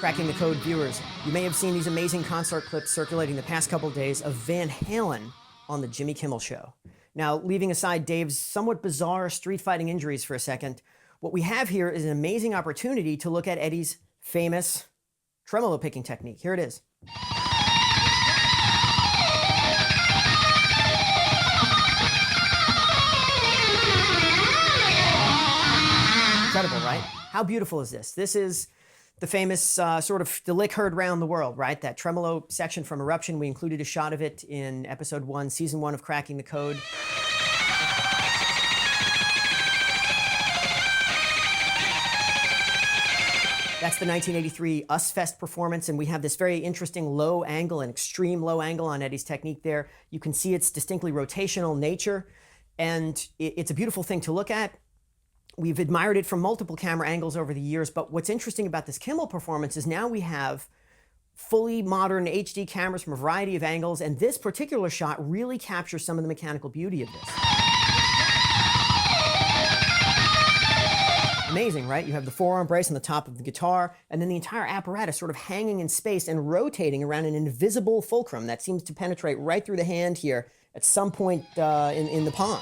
Cracking the Code viewers, you may have seen these amazing concert clips circulating the past couple of days of Van Halen on the Jimmy Kimmel Show. Now, leaving aside Dave's somewhat bizarre street fighting injuries for a second, what we have here is an amazing opportunity to look at Eddie's famous tremolo picking technique. Here it is. Incredible, right? How beautiful is this? This is the famous sort of the lick heard round the world, right? That tremolo section from Eruption. We included a shot of it in episode 1, season 1 of Cracking the Code. That's the 1983 US Fest performance, and we have this very interesting low angle, an extreme low angle on Eddie's technique there. You can see its distinctly rotational nature, and it's a beautiful thing to look at. We've admired it from multiple camera angles over the years, but what's interesting about this Kimmel performance is now we have fully modern HD cameras from a variety of angles, and this particular shot really captures some of the mechanical beauty of this. Amazing, right? You have the forearm brace on the top of the guitar, and then the entire apparatus sort of hanging in space and rotating around an invisible fulcrum that seems to penetrate right through the hand here at some point in the palm.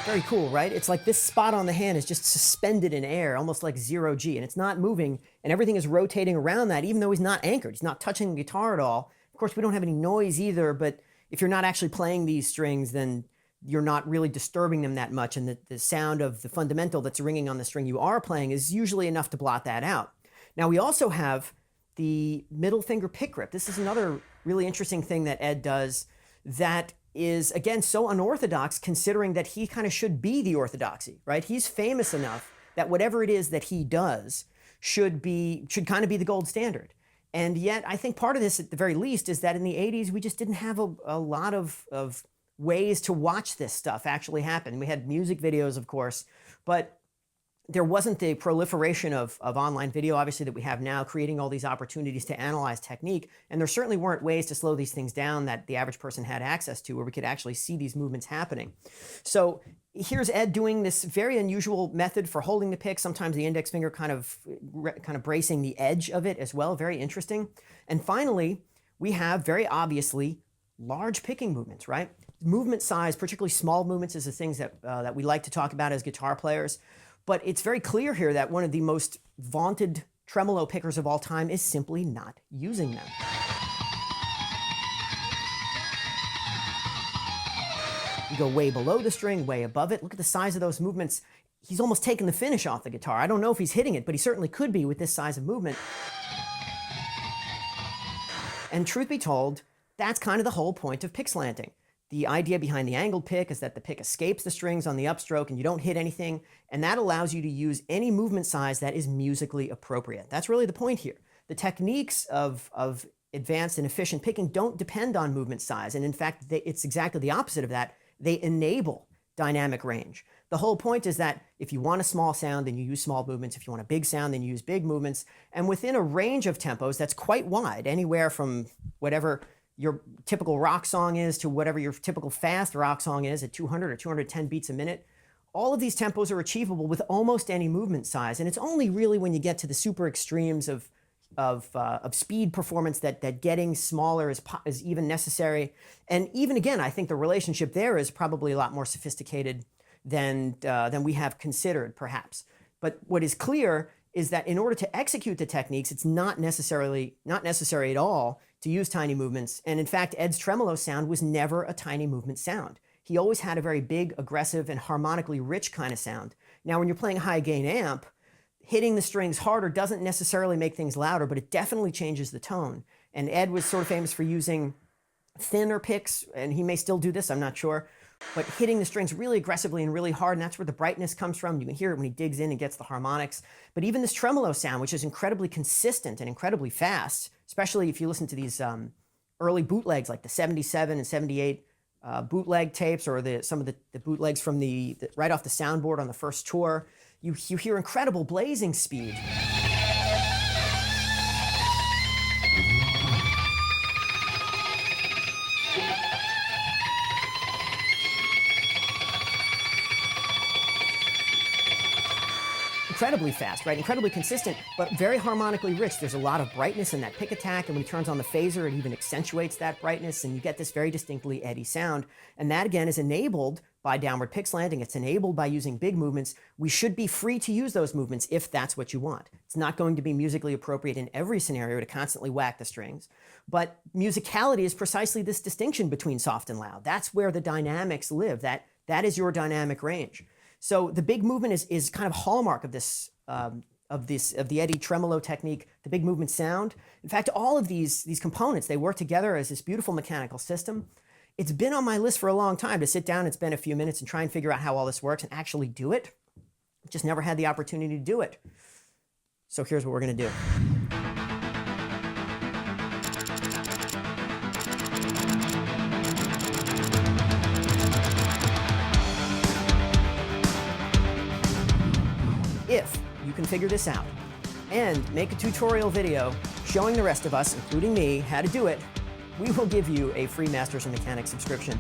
Very cool, right? It's like this spot on the hand is just suspended in air, almost like 0G, and it's not moving, and everything is rotating around that, even though he's not anchored. He's not touching the guitar at all. Of course, we don't have any noise either, but if you're not actually playing these strings, then you're not really disturbing them that much, and the sound of the fundamental that's ringing on the string you are playing is usually enough to blot that out. Now, we also have the middle finger pick grip. This is another really interesting thing that Ed does that is, again, so unorthodox, considering that he kind of should be the orthodoxy, right? He's famous enough that whatever it is that he does should kind of be the gold standard. And yet, I think part of this, at the very least, is that in the 80s, we just didn't have a lot of ways to watch this stuff actually happen. We had music videos, of course, but there wasn't the proliferation of online video, obviously, that we have now, creating all these opportunities to analyze technique. And there certainly weren't ways to slow these things down that the average person had access to, where we could actually see these movements happening. So here's Ed doing this very unusual method for holding the pick, sometimes the index finger kind of bracing the edge of it as well, very interesting. And finally, we have very obviously large picking movements, right? Movement size, particularly small movements, is the things that we like to talk about as guitar players. But it's very clear here that one of the most vaunted tremolo pickers of all time is simply not using them. You go way below the string, way above it. Look at the size of those movements. He's almost taken the finish off the guitar. I don't know if he's hitting it, but he certainly could be with this size of movement. And truth be told, that's kind of the whole point of pick slanting. The idea behind the angled pick is that the pick escapes the strings on the upstroke and you don't hit anything, and that allows you to use any movement size that is musically appropriate. That's really the point here. The techniques of advanced and efficient picking don't depend on movement size, and in fact, it's exactly the opposite of that. They enable dynamic range. The whole point is that if you want a small sound, then you use small movements. If you want a big sound, then you use big movements. And within a range of tempos that's quite wide, anywhere from whatever your typical rock song is to whatever your typical fast rock song is at 200 or 210 beats a minute. All of these tempos are achievable with almost any movement size, and it's only really when you get to the super extremes of speed performance that getting smaller is even necessary. And even again, I think the relationship there is probably a lot more sophisticated than we have considered, perhaps. But what is clear is that in order to execute the techniques, it's not necessary at all to use tiny movements. And in fact, Ed's tremolo sound was never a tiny movement sound. He always had a very big, aggressive, and harmonically rich kind of sound. Now, when you're playing a high gain amp, hitting the strings harder doesn't necessarily make things louder, but it definitely changes the tone. And Ed was sort of famous for using thinner picks, and he may still do this, I'm not sure, but hitting the strings really aggressively and really hard, and that's where the brightness comes from. You can hear it when he digs in and gets the harmonics. But even this tremolo sound, which is incredibly consistent and incredibly fast, especially if you listen to these early bootlegs like the 77 and 78 bootleg tapes, or some of the bootlegs from the right off the soundboard on the first tour, you hear incredible blazing speed. incredibly fast, right? Incredibly consistent, but very harmonically rich. There's a lot of brightness in that pick attack, and when he turns on the phaser, it even accentuates that brightness, and you get this very distinctly Eddie sound. And that, again, is enabled by downward pick slanting. It's enabled by using big movements. We should be free to use those movements if that's what you want. It's not going to be musically appropriate in every scenario to constantly whack the strings, but musicality is precisely this distinction between soft and loud. That's where the dynamics live. That is your dynamic range. So the big movement is kind of hallmark of this, of the Eddie Tremolo technique, the big movement sound. In fact, all of these components, they work together as this beautiful mechanical system. It's been on my list for a long time to sit down and spend a few minutes and try and figure out how all this works and actually do it. Just never had the opportunity to do it. So here's what we're going to do. If you can figure this out and make a tutorial video showing the rest of us, including me, how to do it, we will give you a free Masters of Mechanics subscription.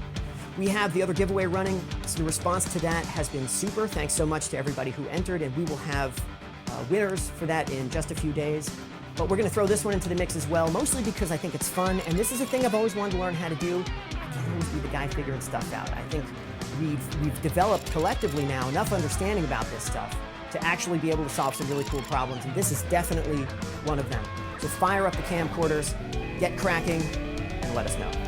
We have the other giveaway running, so the response to that has been super. Thanks so much to everybody who entered, and we will have winners for that in just a few days. But we're going to throw this one into the mix as well, mostly because I think it's fun, and this is a thing I've always wanted to learn how to do. I can't always be the guy figuring stuff out. I think we've developed collectively now enough understanding about this stuff to actually be able to solve some really cool problems, and this is definitely one of them. So fire up the camcorders, get cracking, and let us know.